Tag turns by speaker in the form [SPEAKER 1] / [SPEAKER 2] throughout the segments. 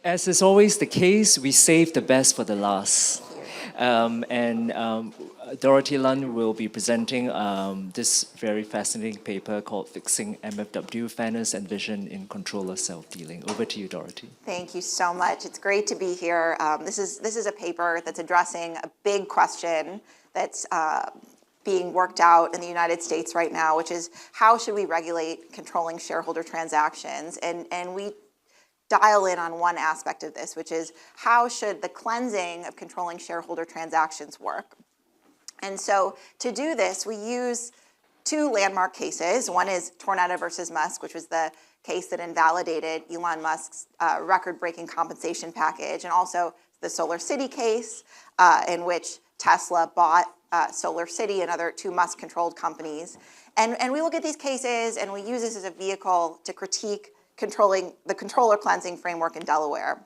[SPEAKER 1] As is always the case, we save the best for the last. Dorothy Lund will be presenting this very fascinating paper called Fixing MFW, Fairness and Vision in Controller Self-Dealing. Over to you, Dorothy.
[SPEAKER 2] Thank you so much. It's great to be here. This is a paper that's addressing a big question that's being worked out in the United States right now, which is how should we regulate controlling shareholder transactions? And we dial in on one aspect of this, which is how should the cleansing of controlling shareholder transactions work? And so to do this, we use two landmark cases. One is Tornetta versus Musk, which was the case that invalidated Elon Musk's record-breaking compensation package, and also the Solar City case, in which Tesla bought Solar City and other two Musk-controlled companies. And we look at these cases, and we use this as a vehicle to critique controlling the controller cleansing framework in Delaware.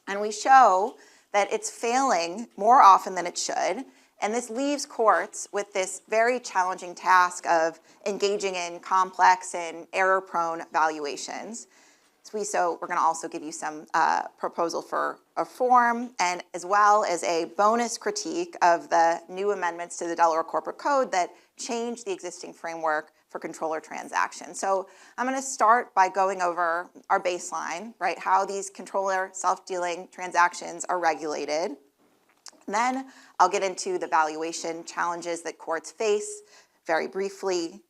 [SPEAKER 2] And we show that it's failing more often than it should, and this leaves courts with this very challenging task of engaging in complex and error-prone valuations. So we're going to also give you some proposal for reform, and as well as a bonus critique of the new amendments to the Delaware Corporate Code that change the existing framework for controller transactions. So I'm going to start by going over our baseline, right, how these controller self-dealing transactions are regulated. And then I'll get into the valuation challenges that courts face very briefly.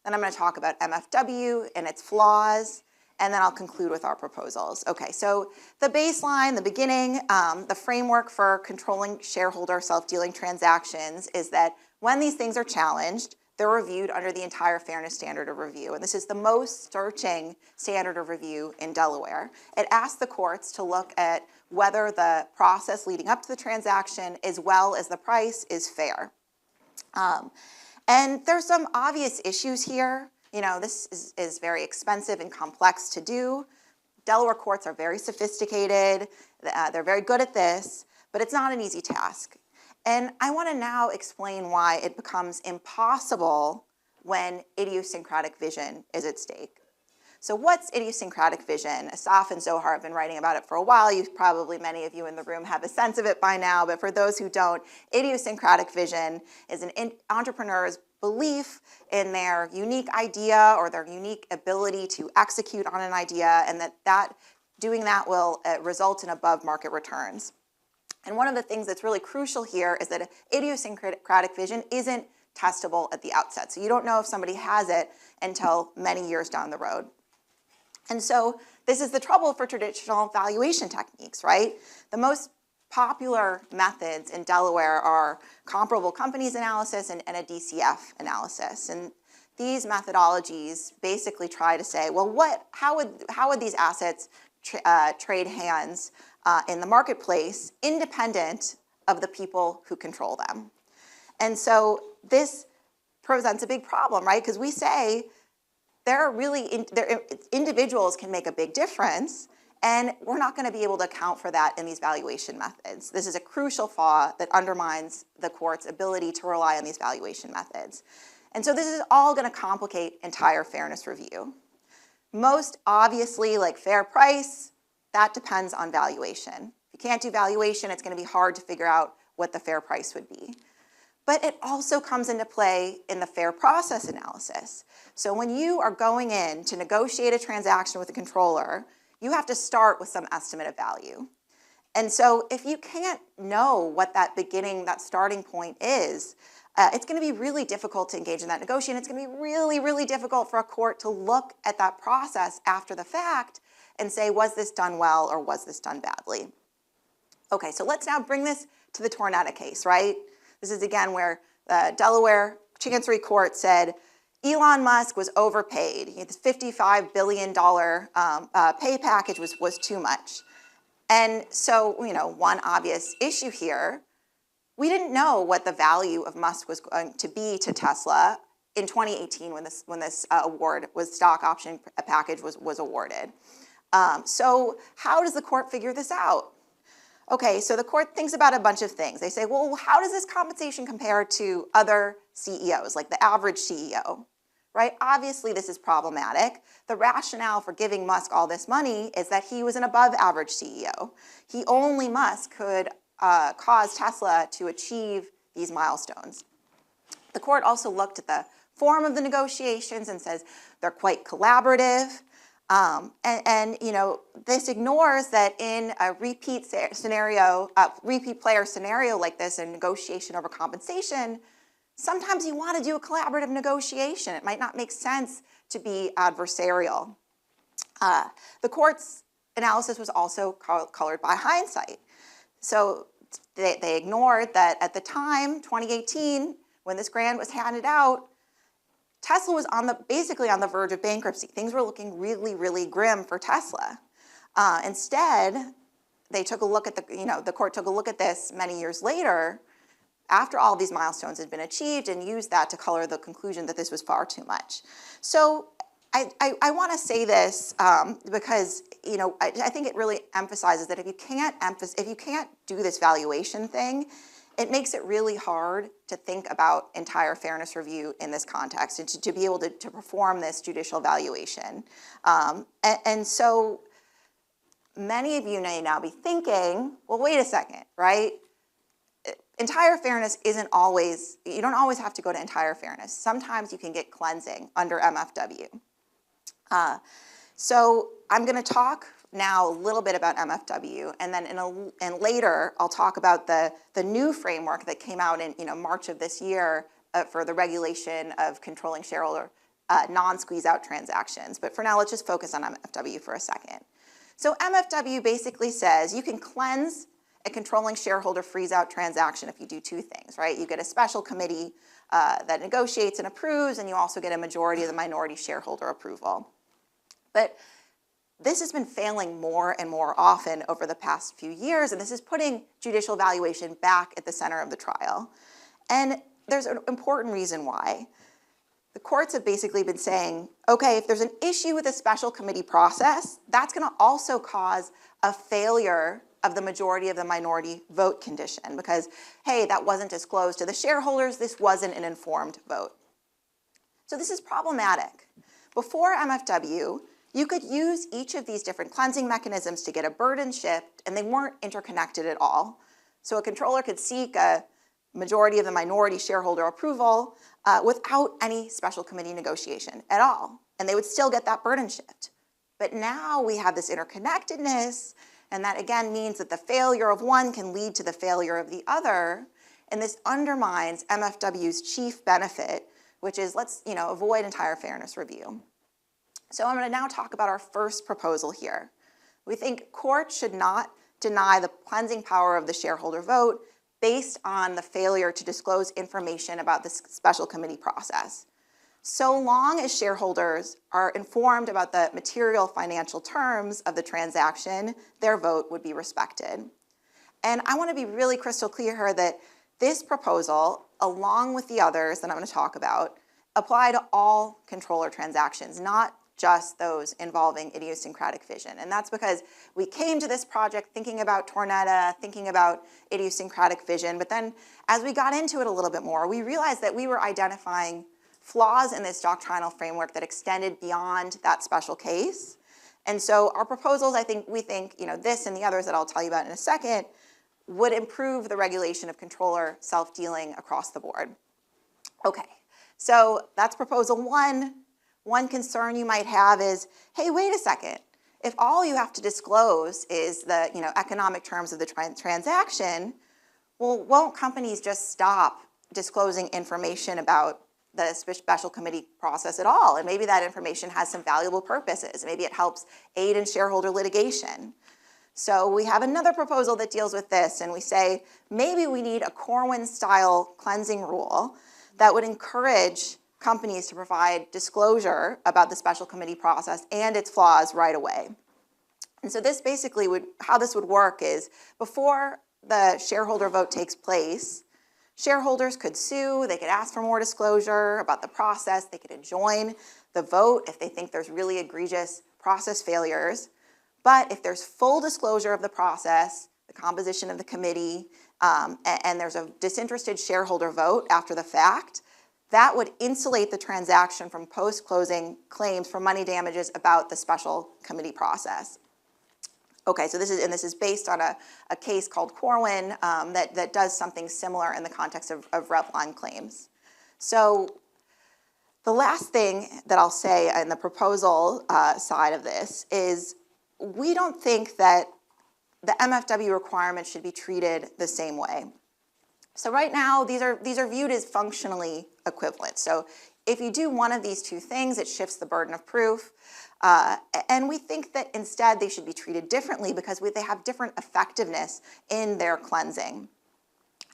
[SPEAKER 2] Then I'm going to talk about MFW and its flaws, and then I'll conclude with our proposals. Okay, so the baseline, the beginning, the framework for controlling shareholder self-dealing transactions is that when these things are challenged, they're reviewed under the entire fairness standard of review. And this is the most searching standard of review in Delaware. It asks the courts to look at whether the process leading up to the transaction as well as the price is fair. And there's some obvious issues here. You know, this is very expensive and complex to do. Delaware courts are very sophisticated. They're very good at this, but it's not an easy task. And I want to now explain why it becomes impossible when idiosyncratic vision is at stake. So what's idiosyncratic vision? Assaf and Zohar have been writing about it for a while. Many of you in the room have a sense of it by now, but for those who don't, idiosyncratic vision is an entrepreneur's belief in their unique idea or their unique ability to execute on an idea, and that doing that will result in above market returns. And one of the things that's really crucial here is that idiosyncratic vision isn't testable at the outset. So you don't know if somebody has it until many years down the road. And so this is the trouble for traditional valuation techniques, right? The most popular methods in Delaware are comparable companies analysis and a DCF analysis. And these methodologies basically try to say, well, how would these assets trade hands in the marketplace independent of the people who control them? And so this presents a big problem, right? Because we say individuals can make a big difference, and we're not going to be able to account for that in these valuation methods. This is a crucial flaw that undermines the court's ability to rely on these valuation methods. And so this is all going to complicate entire fairness review. Most obviously, like fair price, that depends on valuation. If you can't do valuation, it's going to be hard to figure out what the fair price would be. But it also comes into play in the fair process analysis. So when you are going in to negotiate a transaction with a controller, you have to start with some estimate of value. And so if you can't know what that starting point is, it's going to be really difficult to engage in that negotiation. It's going to be really, really difficult for a court to look at that process after the fact and say, was this done well or was this done badly? Okay, so let's now bring this to the Tornetta case, right? This is again where the Delaware Chancery Court said Elon Musk was overpaid. This $55 billion pay package was too much. And so, one obvious issue here, we didn't know what the value of Musk was going to be to Tesla in 2018 when this stock option package was awarded. So how does the court figure this out? Okay, so the court thinks about a bunch of things. They say, well, how does this compensation compare to other CEOs, like the average CEO, right? Obviously, this is problematic. The rationale for giving Musk all this money is that he was an above-average CEO. He only, Musk, could cause Tesla to achieve these milestones. The court also looked at the form of the negotiations and says they're quite collaborative. You know, this ignores that in a repeat player scenario like this, a negotiation over compensation, sometimes you want to do a collaborative negotiation. It might not make sense to be adversarial. The court's analysis was also colored by hindsight. So they ignored that at the time, 2018, when this grant was handed out, Tesla was basically on the verge of bankruptcy. Things were looking really, really grim for Tesla. Instead, they took a look at the court took a look at this many years later, after all these milestones had been achieved, and used that to color the conclusion that this was far too much. So I want to say this because I think it really emphasizes that if you can't do this valuation thing, it makes it really hard to think about entire fairness review in this context and to be able to perform this judicial valuation. And so many of you may now be thinking, well, wait a second, right? Entire fairness isn't always, you don't always have to go to entire fairness. Sometimes you can get cleansing under MFW. So I'm going to talk now a little bit about MFW, and then and later I'll talk about the new framework that came out in March of this year for the regulation of controlling shareholder non-squeeze out transactions. But for now, let's just focus on MFW for a second. So MFW basically says you can cleanse a controlling shareholder freeze out transaction if you do two things, right? You get a special committee that negotiates and approves, and you also get a majority of the minority shareholder approval. But this has been failing more and more often over the past few years, and this is putting judicial valuation back at the center of the trial. And there's an important reason why. The courts have basically been saying, okay, if there's an issue with a special committee process, that's going to also cause a failure of the majority of the minority vote condition because, hey, that wasn't disclosed to the shareholders, this wasn't an informed vote. So this is problematic. Before MFW, you could use each of these different cleansing mechanisms to get a burden shift, and they weren't interconnected at all. So a controller could seek a majority of the minority shareholder approval without any special committee negotiation at all, and they would still get that burden shift. But now we have this interconnectedness, and that again means that the failure of one can lead to the failure of the other, and this undermines MFW's chief benefit, which is let's avoid entire fairness review. So I'm going to now talk about our first proposal here. We think courts should not deny the cleansing power of the shareholder vote based on the failure to disclose information about the special committee process. So long as shareholders are informed about the material financial terms of the transaction, their vote would be respected. And I want to be really crystal clear here that this proposal, along with the others that I'm going to talk about, apply to all controller transactions, not just those involving idiosyncratic vision. And that's because we came to this project thinking about Tornetta, thinking about idiosyncratic vision, but then as we got into it a little bit more, we realized that we were identifying flaws in this doctrinal framework that extended beyond that special case. And so our proposals, we think, this and the others that I'll tell you about in a second, would improve the regulation of controller self-dealing across the board. Okay, so that's proposal one. One concern you might have is, hey, wait a second. If all you have to disclose is the economic terms of the transaction, well, won't companies just stop disclosing information about the special committee process at all? And maybe that information has some valuable purposes. Maybe it helps aid in shareholder litigation. So we have another proposal that deals with this, and we say maybe we need a Corwin-style cleansing rule that would encourage companies to provide disclosure about the special committee process and its flaws right away. And so this basically how this would work is before the shareholder vote takes place, shareholders could sue, they could ask for more disclosure about the process, they could adjourn the vote if they think there's really egregious process failures. But if there's full disclosure of the process, the composition of the committee, and there's a disinterested shareholder vote after the fact, that would insulate the transaction from post-closing claims for money damages about the special committee process. Okay, so this is based on a case called Corwin that does something similar in the context of Revlon claims. So the last thing that I'll say in the proposal side of this is we don't think that the MFW requirements should be treated the same way. So right now, these are viewed as functionally equivalent. So if you do one of these two things, it shifts the burden of proof. And we think that instead they should be treated differently because they have different effectiveness in their cleansing.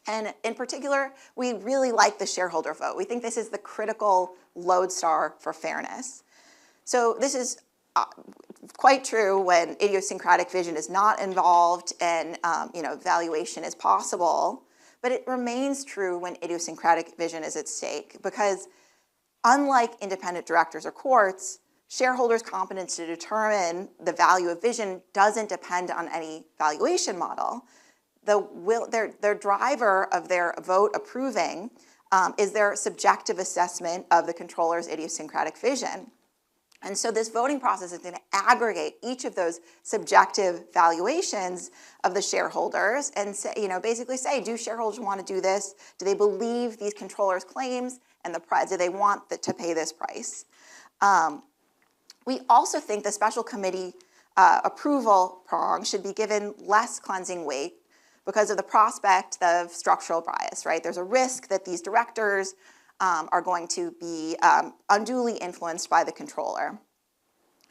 [SPEAKER 2] And in particular, we really like the shareholder vote. We think this is the critical lodestar for fairness. So this is quite true when idiosyncratic vision is not involved and valuation is possible, but it remains true when idiosyncratic vision is at stake because unlike independent directors or courts, shareholders' competence to determine the value of vision doesn't depend on any valuation model. Their driver of their vote approving is their subjective assessment of the controller's idiosyncratic vision. And so this voting process is going to aggregate each of those subjective valuations of the shareholders and say, basically say, do shareholders want to do this? Do they believe these controllers' claims and the price? Do they want to pay this price? We also think the special committee approval prong should be given less cleansing weight because of the prospect of structural bias, right? There's a risk that these directors are going to be unduly influenced by the controller.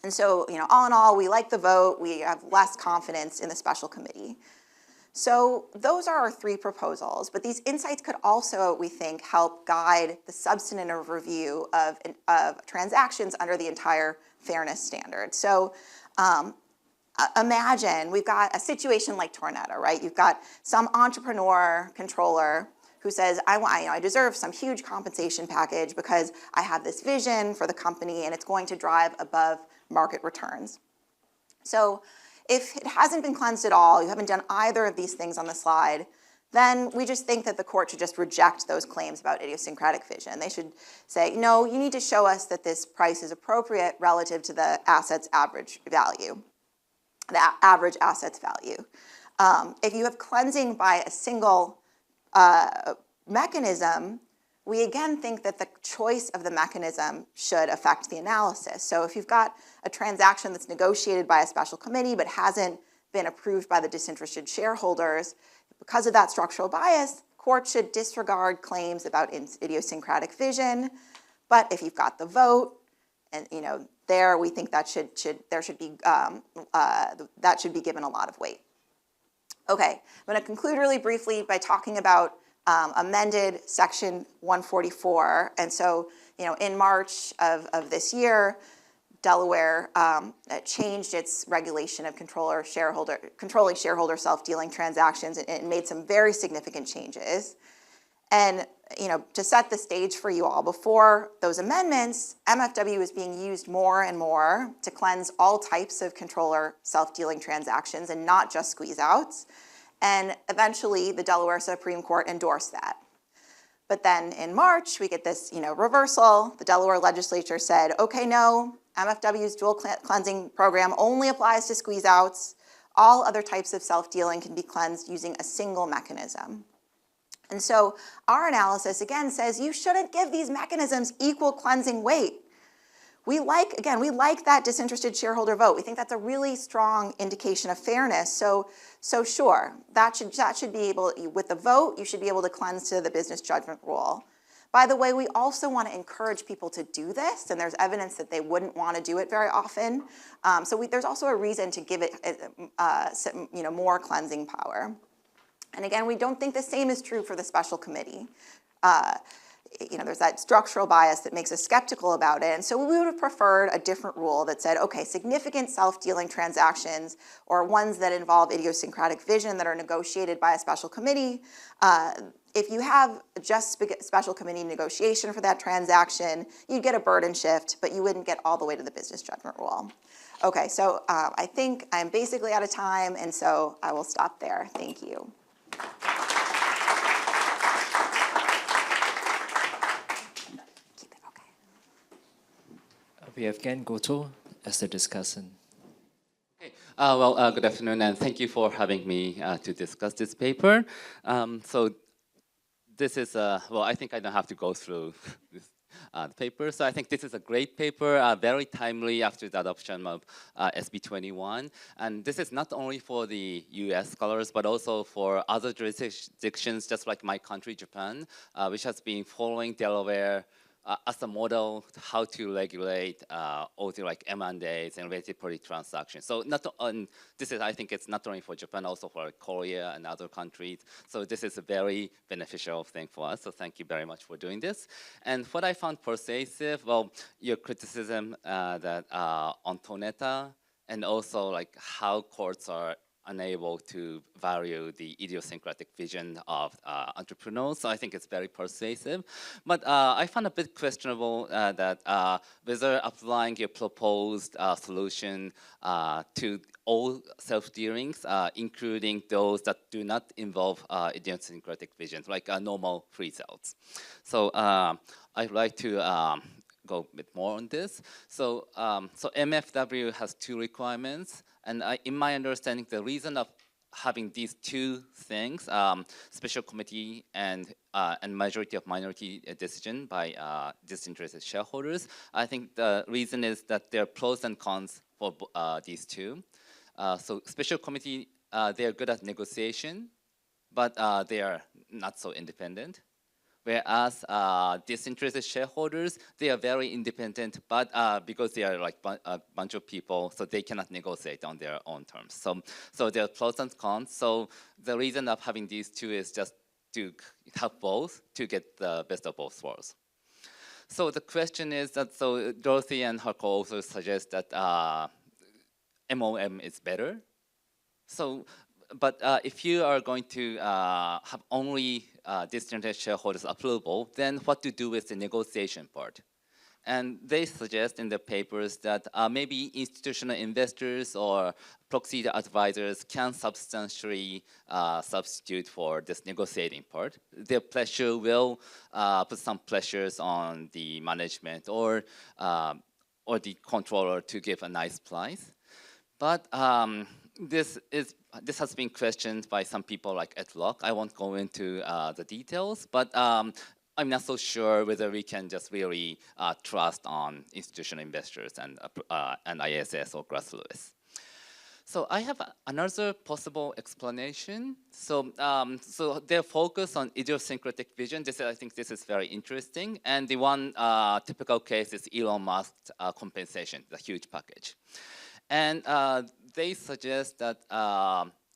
[SPEAKER 2] And so, all in all, we like the vote. We have less confidence in the special committee. So those are our three proposals, but these insights could also, we think, help guide the substantive review of transactions under the entire fairness standard. So imagine we've got a situation like Tornado, right? You've got some entrepreneur, controller, who says, I deserve some huge compensation package because I have this vision for the company and it's going to drive above market returns. So if it hasn't been cleansed at all, you haven't done either of these things on the slide, then we just think that the court should just reject those claims about idiosyncratic vision. They should say, no, you need to show us that this price is appropriate relative to the asset's average value, the average asset's value. If you have cleansing by a single mechanism, we again think that the choice of the mechanism should affect the analysis. So if you've got a transaction that's negotiated by a special committee but hasn't been approved by the disinterested shareholders, because of that structural bias, courts should disregard claims about idiosyncratic vision. But if you've got the vote, and there we think that should be given a lot of weight. Okay, I'm going to conclude really briefly by talking about amended Section 144. And so, in March of this year, Delaware changed its regulation of controlling shareholder self-dealing transactions and made some very significant changes. And to set the stage for you all, before those amendments, MFW was being used more and more to cleanse all types of controller self-dealing transactions and not just squeeze-outs. And eventually, the Delaware Supreme Court endorsed that. But then in March, we get this reversal. The Delaware legislature said, okay, no, MFW's dual cleansing program only applies to squeeze-outs. All other types of self-dealing can be cleansed using a single mechanism. And so our analysis, again, says you shouldn't give these mechanisms equal cleansing weight. We like that disinterested shareholder vote. We think that's a really strong indication of fairness. So sure, that should be able, with the vote, you should be able to cleanse to the business judgment rule. By the way, we also want to encourage people to do this, and there's evidence that they wouldn't want to do it very often. There's also a reason to give it more cleansing power. And again, we don't think the same is true for the special committee. There's that structural bias that makes us skeptical about it. And so we would have preferred a different rule that said, okay, significant self-dealing transactions or ones that involve idiosyncratic vision that are negotiated by a special committee, if you have just special committee negotiation for that transaction, you'd get a burden shift, but you wouldn't get all the way to the business judgment rule. Okay, so I think I'm basically out of time, and so I will stop there. Thank you.
[SPEAKER 1] we have again Goto as the discussant.
[SPEAKER 3] Okay. Good afternoon, and thank you for having me to discuss this paper. So this is, I think I don't have to go through this the paper. So I think this is a great paper, very timely after the adoption of SB 21. And this is not only for the US scholars, but also for other jurisdictions, just like my country, Japan, which has been following Delaware as a model how to regulate all the like M&As and related party transactions. So not this is, I think it's not only for Japan, also for Korea and other countries. So this is a very beneficial thing for us. So thank you very much for doing this. And what I found persuasive, well, your criticism that on Toneta, and also like how courts are unable to value the idiosyncratic vision of entrepreneurs. So I think it's very persuasive. But I found a bit questionable that whether applying your proposed solution to all self-dealings, including those that do not involve idiosyncratic visions, like normal free cells. So I'd like to go a bit more on this. So, so MFW has two requirements. And in my understanding, the reason of having these two things, special committee and majority of minority decision by disinterested shareholders, I think the reason is that there are pros and cons for these two. So special committee, they are good at negotiation, but they are not so independent. Whereas disinterested shareholders, they are very independent, but because they are like a bunch of people, so they cannot negotiate on their own terms. So there are pros and cons. So the reason of having these two is just to have both to get the best of both worlds. So the question is that, so Dorothy and her co-authors suggest that MOM is better. So, but if you are going to have only disinterested shareholders approval, then what to do with the negotiation part? And they suggest in the papers that maybe institutional investors or proxy advisors can substantially substitute for this negotiating part. Their pressure will put some pressures on the management or the controller to give a nice price. But this has been questioned by some people like Ed Locke. I won't go into the details, but I'm not so sure whether we can just really trust on institutional investors and ISS or Glass Lewis. So I have another possible explanation. So, so their focus on idiosyncratic vision, I think this is very interesting. And the one typical case is Elon Musk's compensation, the huge package. And they suggest that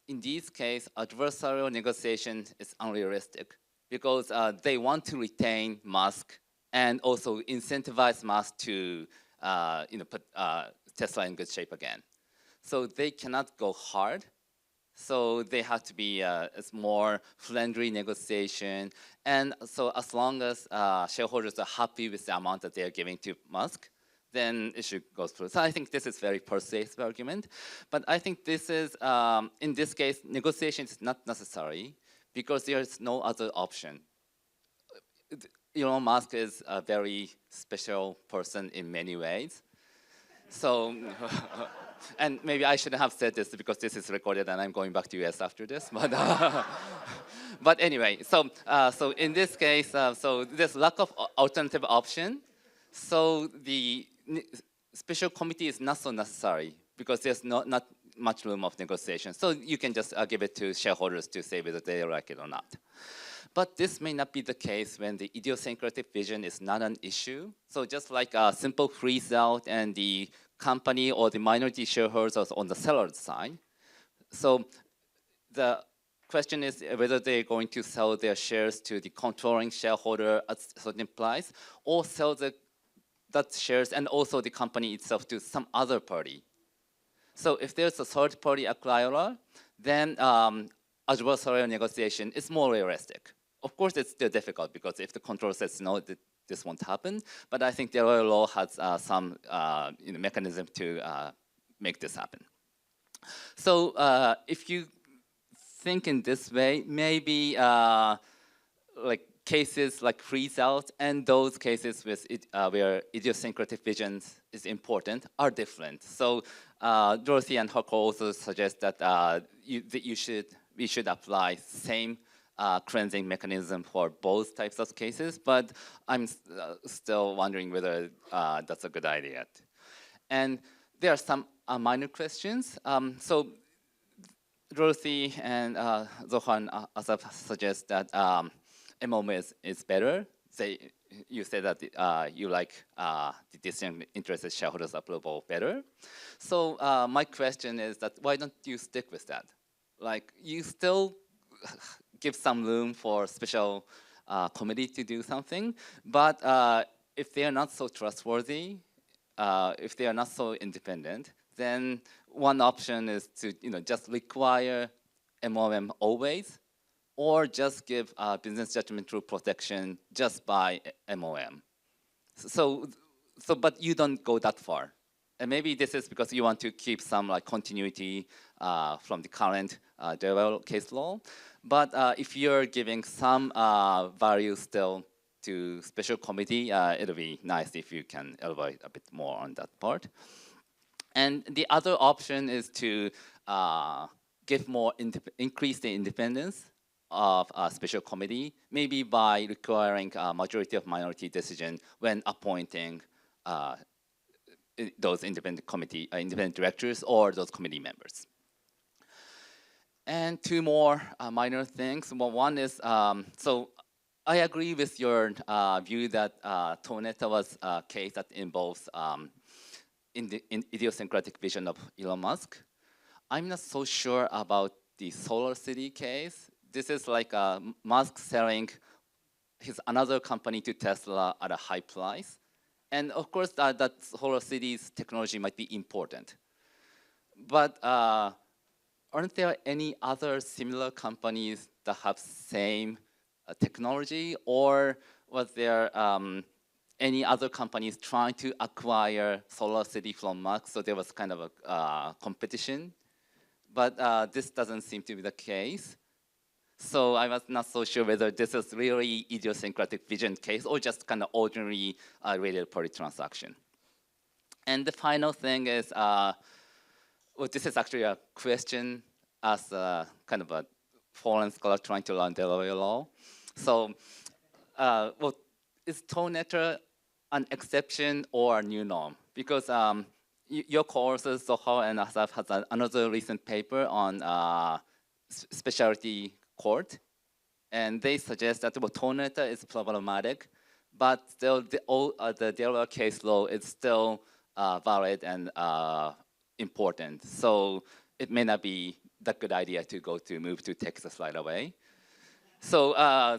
[SPEAKER 3] in this case, adversarial negotiation is unrealistic because they want to retain Musk and also incentivize Musk to put Tesla in good shape again. So they cannot go hard. So they have to be a more friendly negotiation. And so as long as shareholders are happy with the amount that they are giving to Musk, then it should go through. So I think this is very persuasive argument. But I think this is, in this case, negotiation is not necessary because there is no other option. Elon Musk is a very special person in many ways. So, and maybe I shouldn't have said this because this is recorded and I'm going back to US after this. But, but anyway, so in this case, so there's lack of alternative option. So the special committee is not so necessary because there's not much room of negotiation. So you can just give it to shareholders to say whether they like it or not. But this may not be the case when the idiosyncratic vision is not an issue. So just like a simple freeze out and the company or the minority shareholders on the seller's side. So the question is whether they're going to sell their shares to the controlling shareholder at a certain price or sell that shares and also the company itself to some other party. So if there's a third party acquirer, then adversarial negotiation is more realistic. Of course, it's still difficult because if the controller says no, this won't happen. But I think Delaware law has some mechanism to make this happen. So if you think in this way, maybe like cases like freeze out and those cases with where idiosyncratic visions is important are different. So Dorothy and Hako also suggest that we should apply same cleansing mechanism for both types of cases, but I'm still wondering whether that's a good idea. And there are some minor questions. So Dorothy and Zohar and Assaf suggest that MOM is better. You say that you like the disinterested shareholders approval better. So my question is that why don't you stick with that? Like you still give some room for special committee to do something, but if they are not so trustworthy, if they are not so independent, then one option is to just require MOM always, or just give business judgment rule protection just by MOM. But you don't go that far. And maybe this is because you want to keep some like continuity from the current Delaware case law. But if you're giving some value still to special committee, it'll be nice if you can elaborate a bit more on that part. And the other option is to increase the independence of a special committee, maybe by requiring a majority of minority decision when appointing those independent directors or those committee members. And two more minor things. Well, one is, so I agree with your view that Tonetta was a case that involves idiosyncratic vision of Elon Musk. I'm not so sure about the Solar City case. This is like Musk selling his another company to Tesla at a high price. And of course, that Solar City's technology might be important. But aren't there any other similar companies that have same technology? Or was there any other companies trying to acquire Solar City from Musk? So there was kind of a competition. But this doesn't seem to be the case. So I was not so sure whether this is really idiosyncratic vision case or just kind of ordinary related party transaction. And the final thing is, well, this is actually a question as a kind of a foreign scholar trying to learn Delaware law. So, well, is Tonetta an exception or a new norm? Because your courses, Zohar and Assaf, has another recent paper on specialty court, and they suggest that Tonetta is problematic, but still the Delaware case law is still valid and important. So it may not be that good idea to move to Texas right away. So,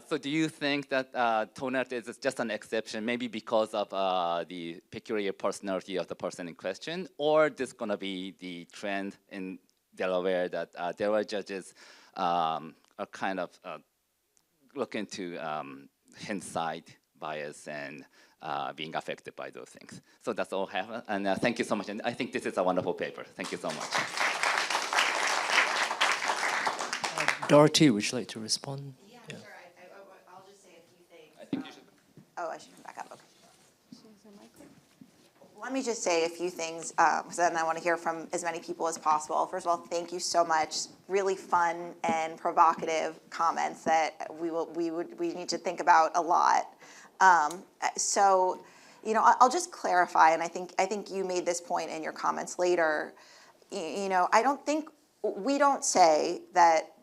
[SPEAKER 3] so do you think that Tonetta is just an exception, maybe because of the peculiar personality of the person in question, or this gonna be the trend in Delaware that Delaware judges are kind of looking to hindsight bias and being affected by those things? So that's all I have, and thank you so much. And I think this is a wonderful paper. Thank you so much.
[SPEAKER 1] Dorothy, would you like to respond?
[SPEAKER 2] Yeah, sure. I'll just say a few things.
[SPEAKER 3] I think you should.
[SPEAKER 2] Oh, I should come back up. Okay. Let me just say a few things, because then I want to hear from as many people as possible. First of all, thank you so much. Really fun and provocative comments that we need to think about a lot. So, I'll just clarify, and I think you made this point in your comments later. I don't think we don't say that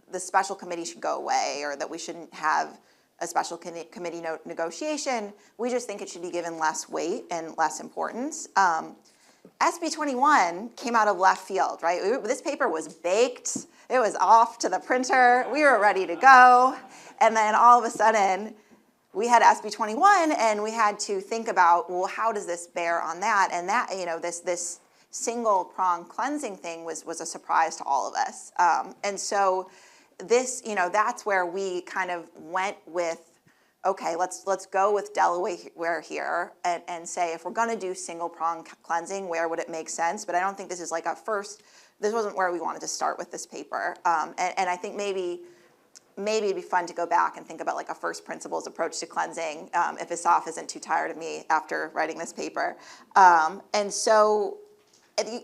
[SPEAKER 2] the special committee should go away or that we shouldn't have a special committee negotiation. We just think it should be given less weight and less importance. SB 21 came out of left field, right? This paper was baked. It was off to the printer. We were ready to go. And then all of a sudden, we had SB 21 and we had to think about, well, how does this bear on that? And that, this single prong cleansing thing was a surprise to all of us. And so this, that's where we kind of went with, okay, let's go with Delaware here and say, if we're going to do single prong cleansing, where would it make sense? But I don't think this is like this wasn't where we wanted to start with this paper. And I think maybe maybe it'd be fun to go back and think about like a first principles approach to cleansing, if Assaf isn't too tired of me after writing this paper. And so,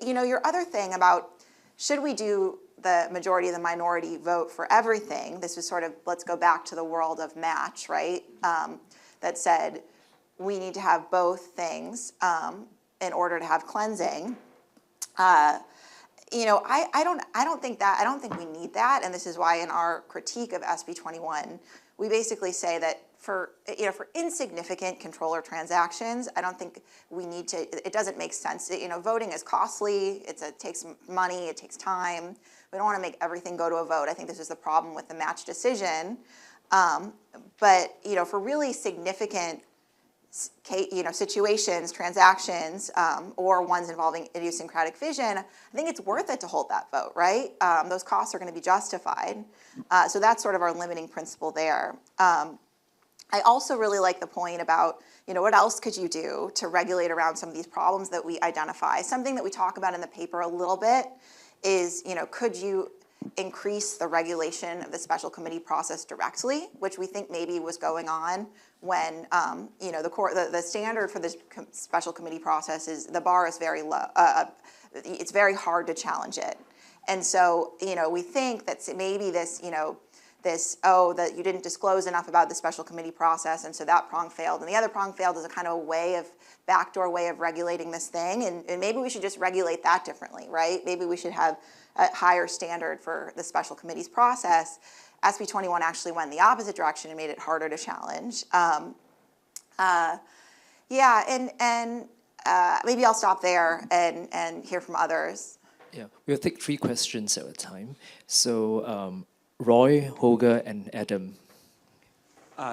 [SPEAKER 2] you know, your other thing about should we do the majority of the minority vote for everything? This was sort of, let's go back to the world of match, right? That said, we need to have both things in order to have cleansing. You know, I don't think we need that, and this is why in our critique of SB 21, we basically say that for insignificant controller transactions, I don't think we need to. It doesn't make sense. You know, voting is costly. It takes money. It takes time. We don't want to make everything go to a vote. I think this is the problem with the match decision. But you know, for really significant situations, transactions, or ones involving idiosyncratic vision, I think it's worth it to hold that vote, right? Those costs are going to be justified. So that's sort of our limiting principle there. I also really like the point about, you know, what else could you do to regulate around some of these problems that we identify? Something that we talk about in the paper a little bit is, you know, could you increase the regulation of the special committee process directly, which we think maybe was going on when, you know, the standard for this special committee process is, the bar is very low. It's very hard to challenge it. And so, you know, we think that maybe this, you know, that you didn't disclose enough about the special committee process, and so that prong failed. And the other prong failed as a kind of a backdoor way of regulating this thing, and maybe we should just regulate that differently, right? Maybe we should have a higher standard for the special committee's process. SB 21 actually went in the opposite direction and made it harder to challenge. Maybe I'll stop there and hear from others.
[SPEAKER 1] Yeah, we'll take 3 questions at a time. So Roy, Holger, and Adam.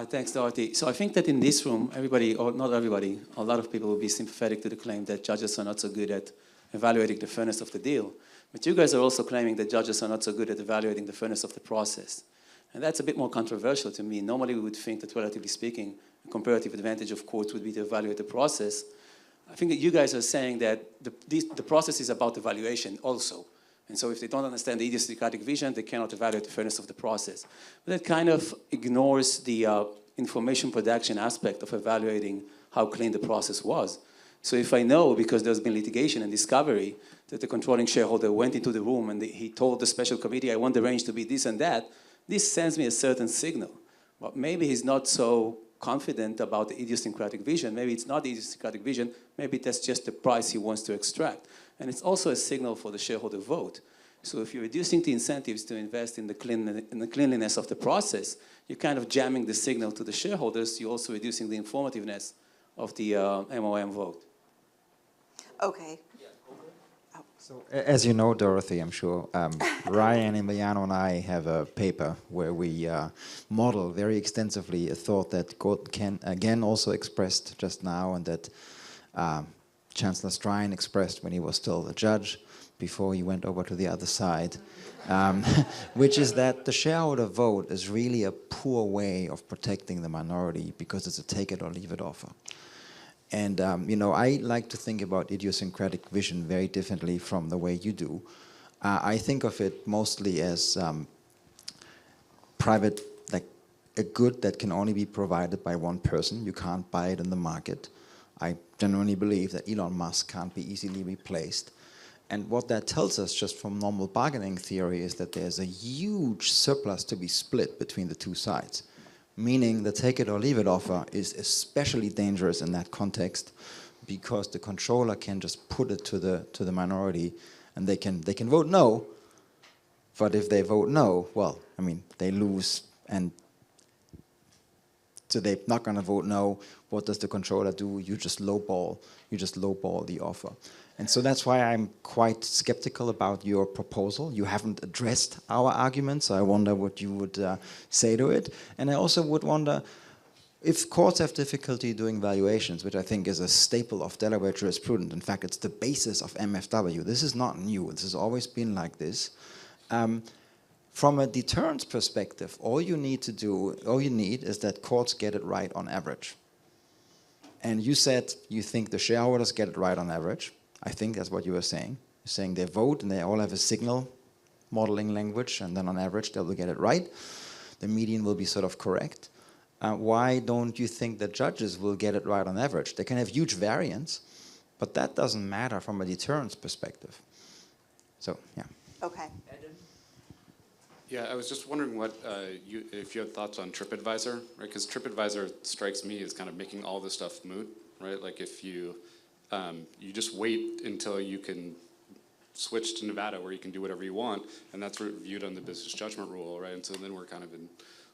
[SPEAKER 4] Thanks, Dorothy. So I think that in this room, everybody, or not everybody, a lot of people will be sympathetic to the claim that judges are not so good at evaluating the fairness of the deal. But you guys are also claiming that judges are not so good at evaluating the fairness of the process. And that's a bit more controversial to me. Normally we would think that, relatively speaking, a comparative advantage of courts would be to evaluate the process. I think that you guys are saying that the process is about evaluation also. And so if they don't understand the idiosyncratic vision, they cannot evaluate the fairness of the process. But that kind of ignores the information production aspect of evaluating how clean the process was. So if I know, because there's been litigation and discovery, that the controlling shareholder went into the room and he told the special committee, I want the range to be this and that, this sends me a certain signal. But maybe he's not so confident about the idiosyncratic vision. Maybe it's not the idiosyncratic vision. Maybe that's just the price he wants to extract. And it's also a signal for the shareholder vote. So if you're reducing the incentives to invest in the cleanliness of the process, you're kind of jamming the signal to the shareholders. You're also reducing the informativeness of the MOM vote.
[SPEAKER 2] Okay.
[SPEAKER 5] So, as you know, Dorothy, I'm sure, Ryan, Emiliano, and I have a paper where we model very extensively a thought that Ken again also expressed just now, and that Chancellor Strine expressed when he was still a judge before he went over to the other side, which is that the shareholder vote is really a poor way of protecting the minority because it's a take it or leave it offer. And, you know, I like to think about idiosyncratic vision very differently from the way you do. I think of it mostly as private, like a good that can only be provided by one person. You can't buy it in the market. I genuinely believe that Elon Musk can't be easily replaced. And what that tells us just from normal bargaining theory is that there's a huge surplus to be split between the two sides. Meaning the take it or leave it offer is especially dangerous in that context because the controller can just put it to the minority and they can vote no, but if they vote no, well, I mean, they lose, and so they're not going to vote no. What does the controller do? You just lowball the offer. And so that's why I'm quite skeptical about your proposal. You haven't addressed our argument, so I wonder what you would say to it. And I also would wonder if courts have difficulty doing valuations, which I think is a staple of Delaware jurisprudence. In fact, it's the basis of MFW. This is not new. This has always been like this. From a deterrence perspective, all you need is that courts get it right on average. And you said you think the shareholders get it right on average. I think that's what you were saying. You're saying they vote and they all have a signal modeling language, and then on average they will get it right. the median will be sort of correct. Why don't you think that judges will get it right on average? They can have huge variance, but that doesn't matter from a deterrence perspective. So, yeah.
[SPEAKER 2] Okay.
[SPEAKER 6] Yeah, I was just wondering what if you had thoughts on TripAdvisor, right? Because TripAdvisor strikes me as kind of making all this stuff moot, right? Like if you you just wait until you can switch to Nevada where you can do whatever you want, and that's reviewed on the business judgment rule, right? And so then we're kind of in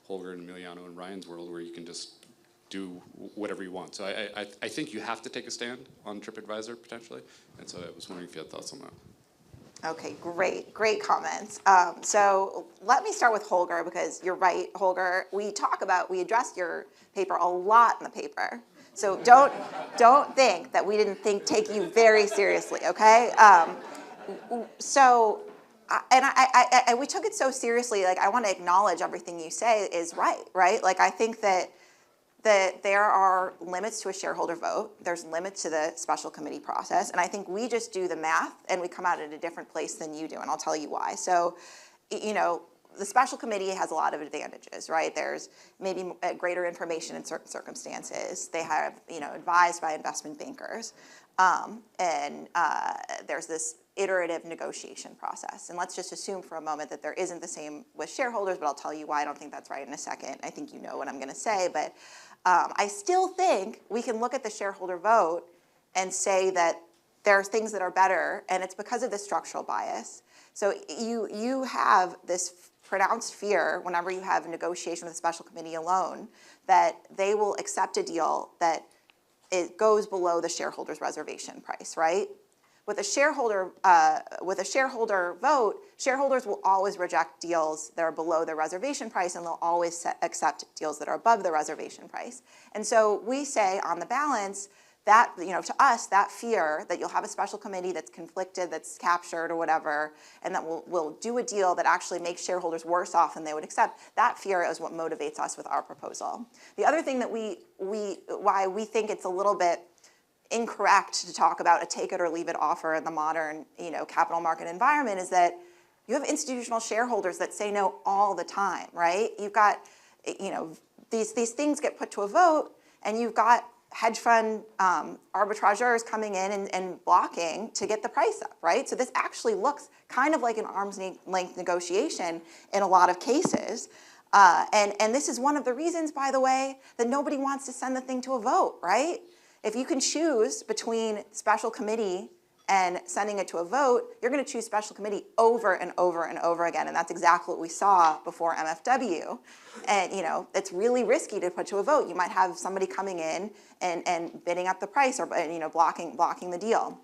[SPEAKER 6] Holger and Emiliano and Ryan's world where you can just do whatever you want. So I think you have to take a stand on TripAdvisor potentially, and so I was wondering if you had thoughts on that.
[SPEAKER 2] Okay, great comments. So let me start with Holger, because you're right, Holger. We addressed your paper a lot in the paper. So don't think that we didn't take you very seriously, okay? We took it so seriously, like I want to acknowledge everything you say is right? Like I think that there are limits to a shareholder vote. There's limits to the special committee process. And I think we just do the math and we come out at a different place than you do. And I'll tell you why. So, the special committee has a lot of advantages, right? There's maybe greater information in certain circumstances. They have, advised by investment bankers. There's this iterative negotiation process. And let's just assume for a moment that there isn't the same with shareholders, but I'll tell you why I don't think that's right in a second. I think you know what I'm going to say, but I still think we can look at the shareholder vote and say that there are things that are better, and it's because of the structural bias. So you have this pronounced fear whenever you have a negotiation with a special committee alone that they will accept a deal that it goes below the shareholder's reservation price, right? With a shareholder vote, shareholders will always reject deals that are below their reservation price, and they'll always accept deals that are above the reservation price. And so we say, on the balance, that, to us, that fear that you'll have a special committee that's conflicted, that's captured or whatever, and that will do a deal that actually makes shareholders worse off than they would accept, that fear is what motivates us with our proposal. The other thing that why we think it's a little bit incorrect to talk about a take it or leave it offer in the modern, capital market environment is that you have institutional shareholders that say no all the time, right? You've got, these things get put to a vote, and you've got hedge fund arbitrageurs coming in and blocking to get the price up, right? So this actually looks kind of like an arm's length negotiation in a lot of cases. And this is one of the reasons, by the way, that nobody wants to send the thing to a vote, right? If you can choose between special committee and sending it to a vote, you're going to choose special committee over and over and over again. And that's exactly what we saw before MFW. And, it's really risky to put to a vote. You might have somebody coming in and bidding up the price or, blocking the deal.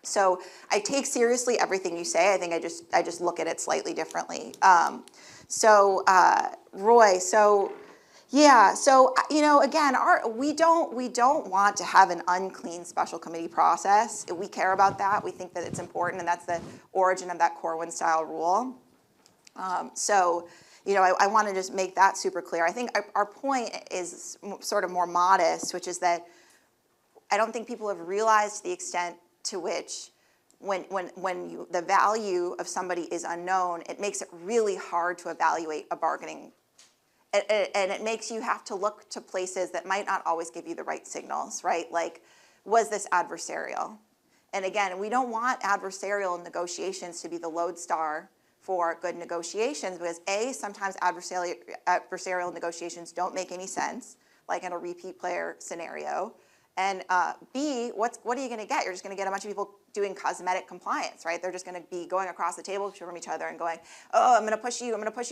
[SPEAKER 2] So I take seriously everything you say. I think I just look at it slightly differently. Roy, yeah, so again, we don't want to have an unclean special committee process. We care about that. We think that it's important, and that's the origin of that Corwin style rule. I want to just make that super clear. I think our point is sort of more modest, which is that I don't think people have realized the extent to which when the value of somebody is unknown, it makes it really hard to evaluate a bargaining. And it makes you have to look to places that might not always give you the right signals, right? Like, was this adversarial? And again, we don't want adversarial negotiations to be the lodestar for good negotiations, because A, sometimes adversarial negotiations don't make any sense, like in a repeat player scenario. And B, what are you going to get? You're just going to get a bunch of people doing cosmetic compliance, right? They're just going to be going across the table from each other and going, oh, I'm going to push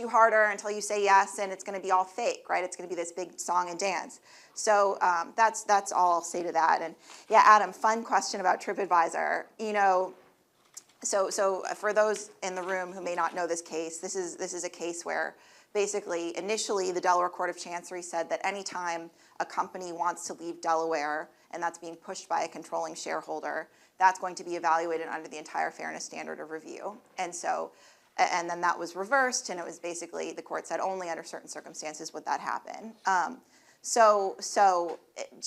[SPEAKER 2] you harder until you say yes, and it's going to be all fake, right? It's going to be this big song and dance. So that's all I'll say to that. And yeah, Adam, fun question about TripAdvisor. So for those in the room who may not know this case, this is a case where basically initially the Delaware Court of Chancery said that anytime a company wants to leave Delaware and that's being pushed by a controlling shareholder, that's going to be evaluated under the entire fairness standard of review. And then that was reversed, and it was basically, the court said only under certain circumstances would that happen. So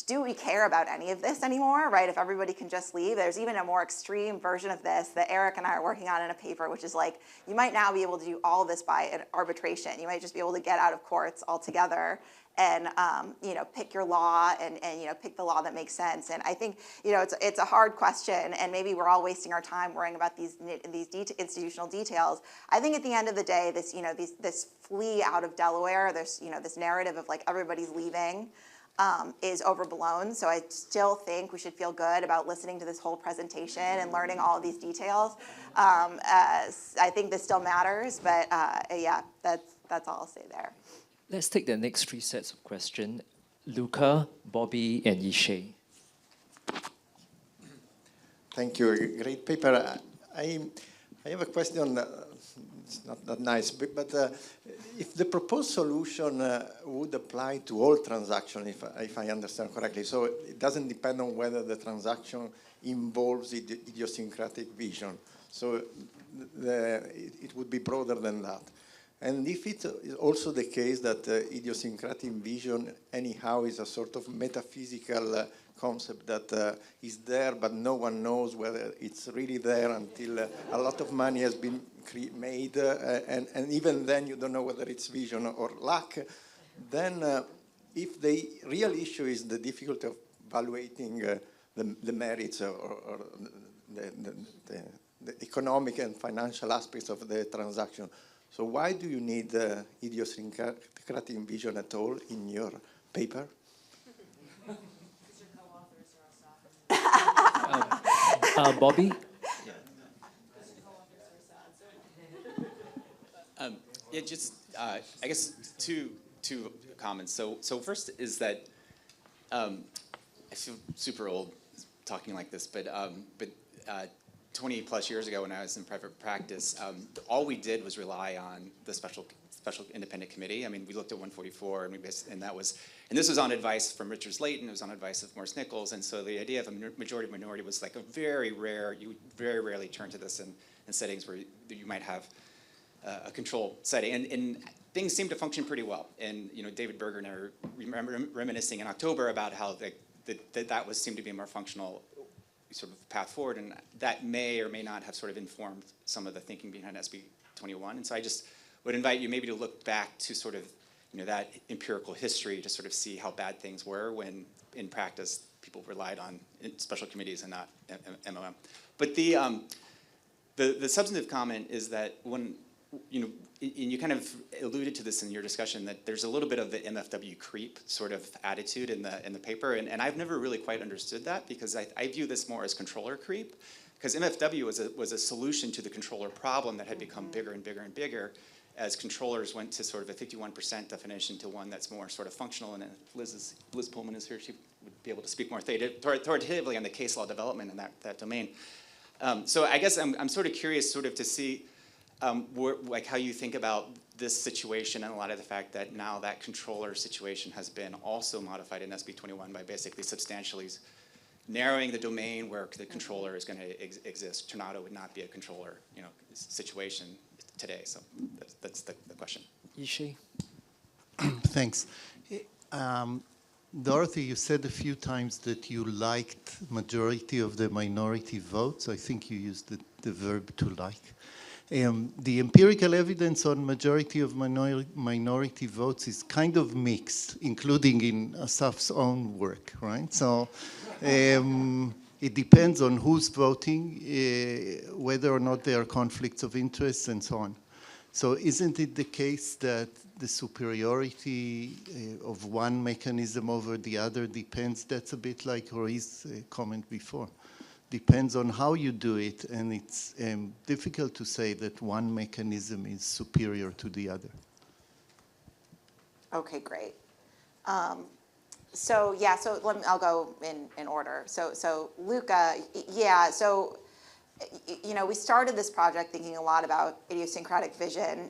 [SPEAKER 2] do we care about any of this anymore, right? If everybody can just leave, there's even a more extreme version of this that Eric and I are working on in a paper, which is like, you might now be able to do all of this by an arbitration. You might just be able to get out of courts altogether and pick your law and pick the law that makes sense. And I think it's a hard question, and maybe we're all wasting our time worrying about these institutional details. I think at the end of the day, this flee out of Delaware, this narrative of like everybody's leaving is overblown. So I still think we should feel good about listening to this whole presentation and learning all of these details. I think this still matters, but yeah, that's all I'll say there.
[SPEAKER 1] Let's take the next three sets of questions. Luca, Bobby, and Yishay.
[SPEAKER 7] Thank you. Great paper. I have a question. It's not that nice, but if the proposed solution would apply to all transactions, if I understand correctly, so it doesn't depend on whether the transaction involves idiosyncratic vision. So it would be broader than that. And if it is also the case that idiosyncratic vision anyhow is a sort of metaphysical concept that is there, but no one knows whether it's really there until a lot of money has been made, and even then you don't know whether it's vision or luck, then if the real issue is the difficulty of evaluating the merits or the economic and financial aspects of the transaction, so why do you need idiosyncratic vision at all in your paper?
[SPEAKER 1] Bobby?
[SPEAKER 8] Yeah, just I guess two comments. So first is that I feel super old talking like this, but 20 plus years ago when I was in private practice, all we did was rely on the special independent committee. I mean, we looked at 144, and this was on advice from Richard Slayton. It was on advice of Morse Nichols, and so the idea of a majority minority was like a very rare. You would very rarely turn to this in settings where you might have a control setting, and things seemed to function pretty well. And David Berger and I remember reminiscing in October about how that seemed to be a more functional sort of path forward, and that may or may not have sort of informed some of the thinking behind SB 21. And so I just would invite you maybe to look back to sort of that empirical history to sort of see how bad things were when in practice people relied on special committees and not MOM. But the substantive comment is that when and you kind of alluded to this in your discussion, that there's a little bit of the MFW creep sort of attitude in the paper, and I've never really quite understood that, because I view this more as controller creep, because MFW was a solution to the controller problem that had become bigger and bigger and bigger as controllers went to sort of a 51% definition to one that's more sort of functional. And Liz Pullman is here; she would be able to speak more authoritatively on the case law development in that domain. So I guess I'm sort of curious, sort of to see. Like how you think about this situation and a lot of the fact that now that controller situation has been also modified in SB 21 by basically substantially narrowing the domain where the controller is going to exist. Tornado would not be a controller, situation today. So that's the question.
[SPEAKER 1] Yishay?
[SPEAKER 9] Thanks. Dorothy, you said a few times that you liked majority of the minority votes. I think you used the verb to like. The empirical evidence on majority of minority votes is kind of mixed, including in Assaf's own work, right? So it depends on who's voting, whether or not there are conflicts of interest, and so on. So isn't it the case that the superiority of one mechanism over the other depends? That's a bit like Roy's comment before. Depends on how you do it, and it's difficult to say that one mechanism is superior to the other.
[SPEAKER 2] Okay, great. I'll go in order. So Luca, yeah, so we started this project thinking a lot about idiosyncratic vision.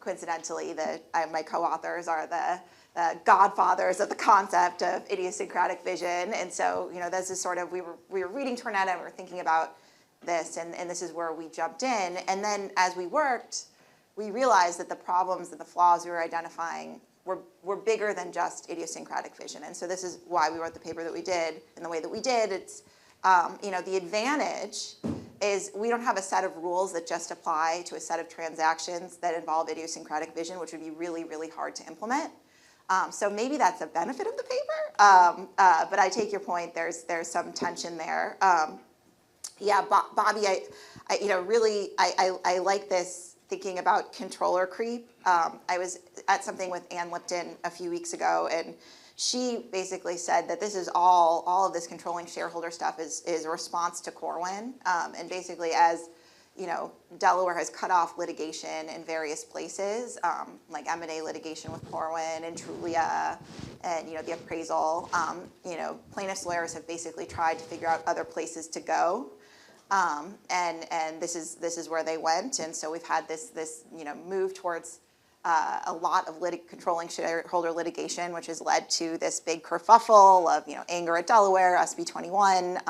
[SPEAKER 2] Coincidentally, my co-authors are the godfathers of the concept of idiosyncratic vision, and so this is sort of we were reading Tornado and we were thinking about this, and this is where we jumped in. And then as we worked, we realized that the problems and the flaws we were identifying were bigger than just idiosyncratic vision. And so this is why we wrote the paper that we did in the way that we did. It's, the advantage is we don't have a set of rules that just apply to a set of transactions that involve idiosyncratic vision, which would be really, really hard to implement. So maybe that's a benefit of the paper, but I take your point. There's some tension there. Yeah, Bobby, I like this thinking about controller creep. I was at something with Ann Lipton a few weeks ago, and she basically said that this is all of this controlling shareholder stuff is a response to Corwin, and basically as Delaware has cut off litigation in various places, like M&A litigation with Corwin and Trulia, and the appraisal. Plaintiffs' lawyers have basically tried to figure out other places to go, and this is where they went. And so we've had this move towards a lot of controlling shareholder litigation, which has led to this big kerfuffle of anger at Delaware, SB 21,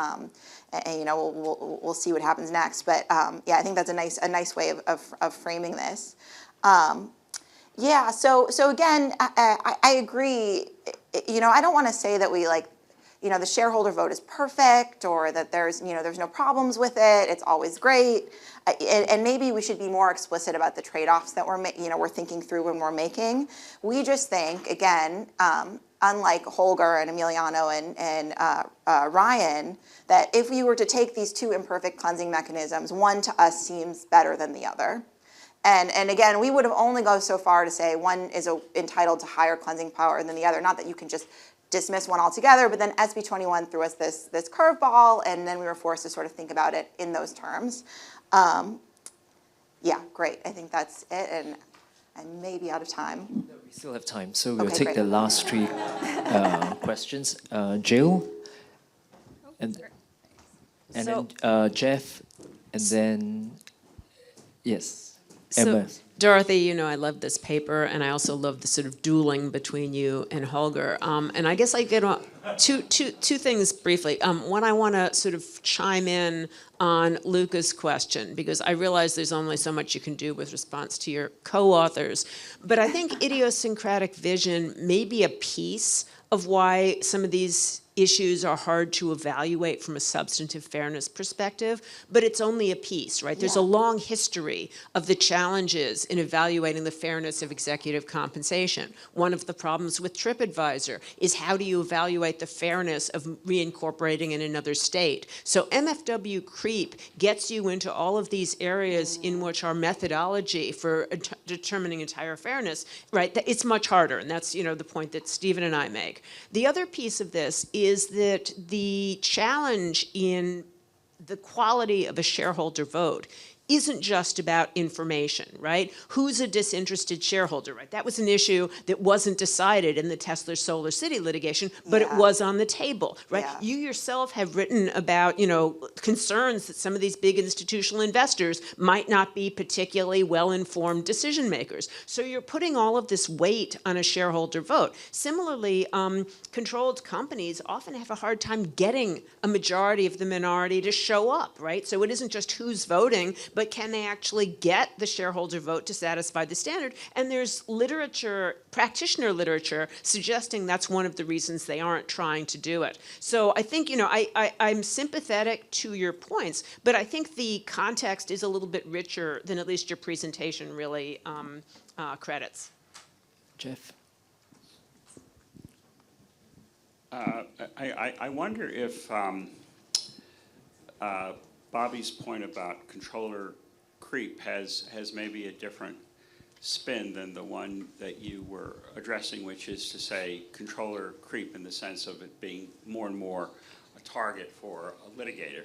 [SPEAKER 2] and we'll see what happens next. But yeah, I think that's a nice way of framing this. Yeah. So again, I agree. I don't want to say that we the shareholder vote is perfect, or that there's no problems with it. It's always great. And maybe we should be more explicit about the trade-offs that we're thinking through when we're making. We just think, again, unlike Holger and Emiliano and Ryan, that if we were to take these two imperfect cleansing mechanisms, one to us seems better than the other. And again, we would have only go so far to say one is entitled to higher cleansing power than the other. Not that you can just dismiss one altogether, but then SB 21 threw us this curveball, and then we were forced to sort of think about it in those terms. Yeah, great. I think that's it, and I may be out of time.
[SPEAKER 1] No, we still have time, so we'll
[SPEAKER 2] Okay,
[SPEAKER 1] take
[SPEAKER 2] great.
[SPEAKER 1] the last three questions. Jill, and then Jeff, and then yes, Emma.
[SPEAKER 10] So, Dorothy, I love this paper, and I also love the sort of dueling between you and Holger. And I guess I get two things briefly. One, I want to sort of chime in on Luca's question, because I realize there's only so much you can do with response to your co-authors. But I think idiosyncratic vision may be a piece of why some of these issues are hard to evaluate from a substantive fairness perspective, but it's only a piece, right? There's a long history of the challenges in evaluating the fairness of executive compensation. One of the problems with TripAdvisor is how do you evaluate the fairness of reincorporating in another state? So MFW creep gets you into all of these areas in which our methodology for determining entire fairness, right, it's much harder, and that's the point that Stephen and I make. The other piece of this is that the challenge in the quality of a shareholder vote isn't just about information, right? Who's a disinterested shareholder, right? That was an issue that wasn't decided in the Tesla Solar City litigation, but it was on the table, right?
[SPEAKER 2] Yeah.
[SPEAKER 10] You yourself have written about, concerns that some of these big institutional investors might not be particularly well-informed decision makers. So you're putting all of this weight on a shareholder vote. Similarly, controlled companies often have a hard time getting a majority of the minority to show up, right? So it isn't just who's voting, but can they actually get the shareholder vote to satisfy the standard? And there's literature, practitioner literature, suggesting that's one of the reasons they aren't trying to do it. So I think, I'm sympathetic to your points, but I think the context is a little bit richer than at least your presentation really credits.
[SPEAKER 1] Jeff.
[SPEAKER 11] I wonder if Bobby's point about controller creep has maybe a different spin than the one that you were addressing, which is to say controller creep in the sense of it being more and more a target for a litigator,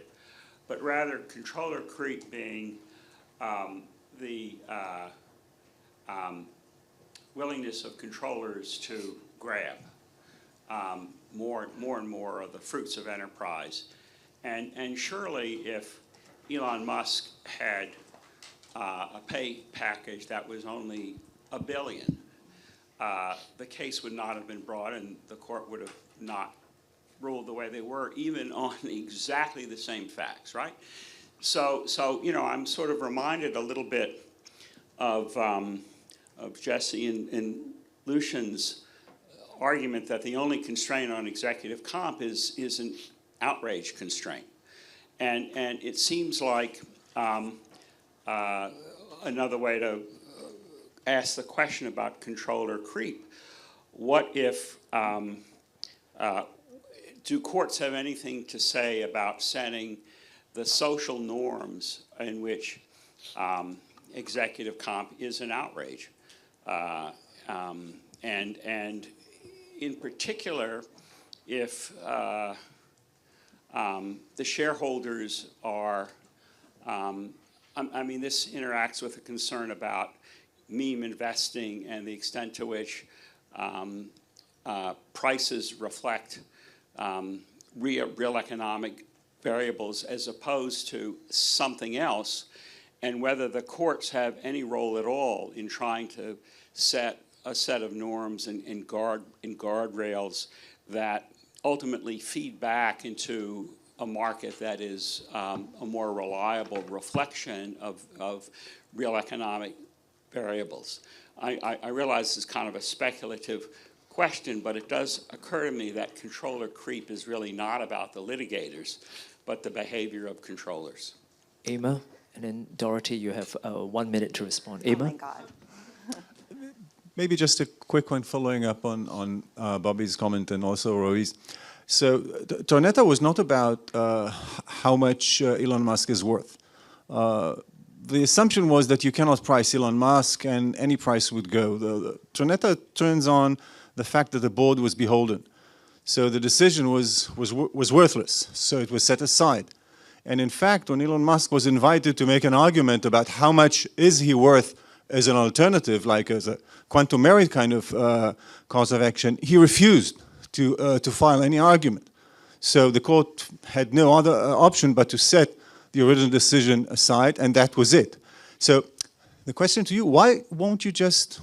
[SPEAKER 11] but rather controller creep being the willingness of controllers to grab more and more of the fruits of enterprise. And surely if Elon Musk had a pay package that was only $1 billion, the case would not have been brought and the court would have not ruled the way they were, even on exactly the same facts, right? So I'm sort of reminded a little bit of Jesse and Lucian's argument that the only constraint on executive comp is an outrage constraint. And it seems like another way to ask the question about controller creep. What if, do courts have anything to say about setting the social norms in which executive comp is an outrage? And in particular, if the shareholders are, I mean, this interacts with a concern about meme investing and the extent to which prices reflect real economic variables as opposed to something else, and whether the courts have any role at all in trying to set a set of norms and guardrails that ultimately feed back into a market that is a more reliable reflection of real economic variables. I realize this is kind of a speculative question, but it does occur to me that controller creep is really not about the litigators, but the behavior of controllers.
[SPEAKER 1] Emma, and then Dorothy, you have 1 minute to respond.
[SPEAKER 2] Oh
[SPEAKER 1] Emma?
[SPEAKER 2] my God.
[SPEAKER 12] Maybe just a quick one following up on Bobby's comment and also Roy's. So Tornetta was not about how much Elon Musk is worth. The assumption was that you cannot price Elon Musk and any price would go. Tornetta turns on the fact that the board was beholden. So the decision was worthless, so it was set aside. And in fact, when Elon Musk was invited to make an argument about how much is he worth as an alternative, like as a quantum merit kind of cause of action, he refused to file any argument. So the court had no other option but to set the original decision aside, and that was it. So the question to you, why won't you just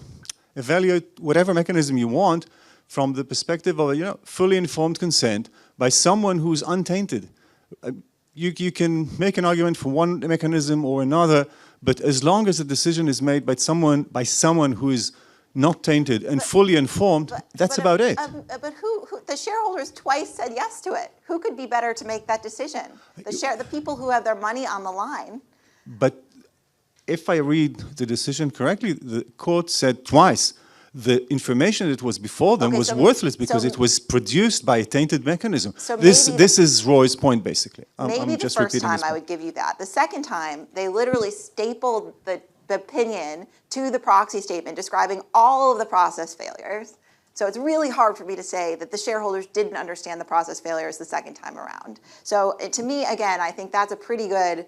[SPEAKER 12] evaluate whatever mechanism you want from the perspective of fully informed consent by someone who's untainted? You can make an argument for one mechanism or another, but as long as the decision is made by someone who is not tainted and fully informed, that's about it.
[SPEAKER 2] But who, the shareholders twice said yes to it. Who could be better to make that decision? The people who have their money on the line.
[SPEAKER 12] But if I read the decision correctly, the court said twice the information that was before them was worthless because it was produced by a tainted mechanism.
[SPEAKER 2] So
[SPEAKER 12] this is Roy's point, basically.
[SPEAKER 2] Maybe
[SPEAKER 12] I'm
[SPEAKER 2] the
[SPEAKER 12] just
[SPEAKER 2] first
[SPEAKER 12] repeating
[SPEAKER 2] time
[SPEAKER 12] his
[SPEAKER 2] I
[SPEAKER 12] point.
[SPEAKER 2] would give you that. The second time, they literally stapled the opinion to the proxy statement describing all of the process failures. So it's really hard for me to say that the shareholders didn't understand the process failures the second time around. So to me, again, I think that's a pretty good,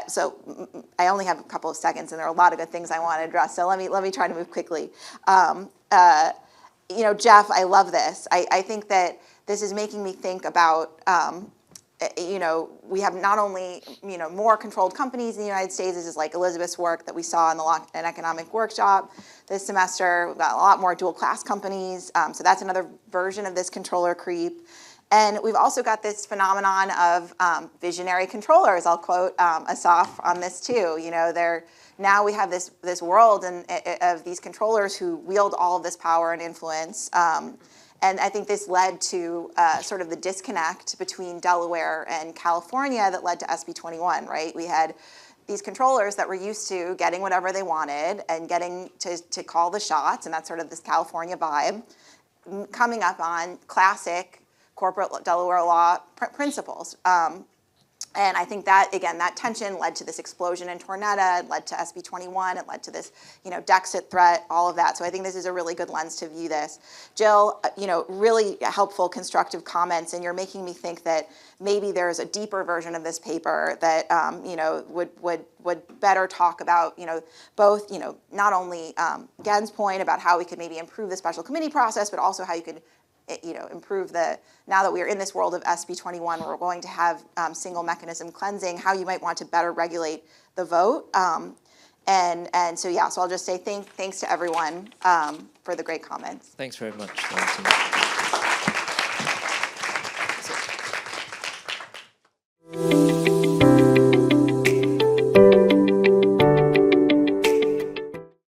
[SPEAKER 2] so I only have a couple of seconds and there are a lot of good things I want to address. So let me try to move quickly. Jeff, I love this. I think that this is making me think about, we have not only, more controlled companies in the United States. This is like Elizabeth's work that we saw in the Law and Economic Workshop this semester. We've got a lot more dual class companies. So that's another version of this controller creep. And we've also got this phenomenon of visionary controllers. I'll quote Assaf on this too. Now we have this world of these controllers who wield all of this power and influence. And I think this led to sort of the disconnect between Delaware and California that led to SB 21, right? We had these controllers that were used to getting whatever they wanted and getting to call the shots, and that's sort of this California vibe, coming up on classic corporate Delaware law principles. And I think that, again, that tension led to this explosion in Tornetta, it led to SB 21, it led to this, Dexit threat, all of that. So I think this is a really good lens to view this. Jill, really helpful, constructive comments, and you're making me think that maybe there's a deeper version of this paper that, would better talk about, both, not only Gen's point about how we could maybe improve the special committee process, but also how you could improve now that we are in this world of SB 21, where we're going to have single mechanism cleansing, how you might want to better regulate the vote. So I'll just say thanks to everyone for the great comments.
[SPEAKER 1] Thanks very much, Dorothy.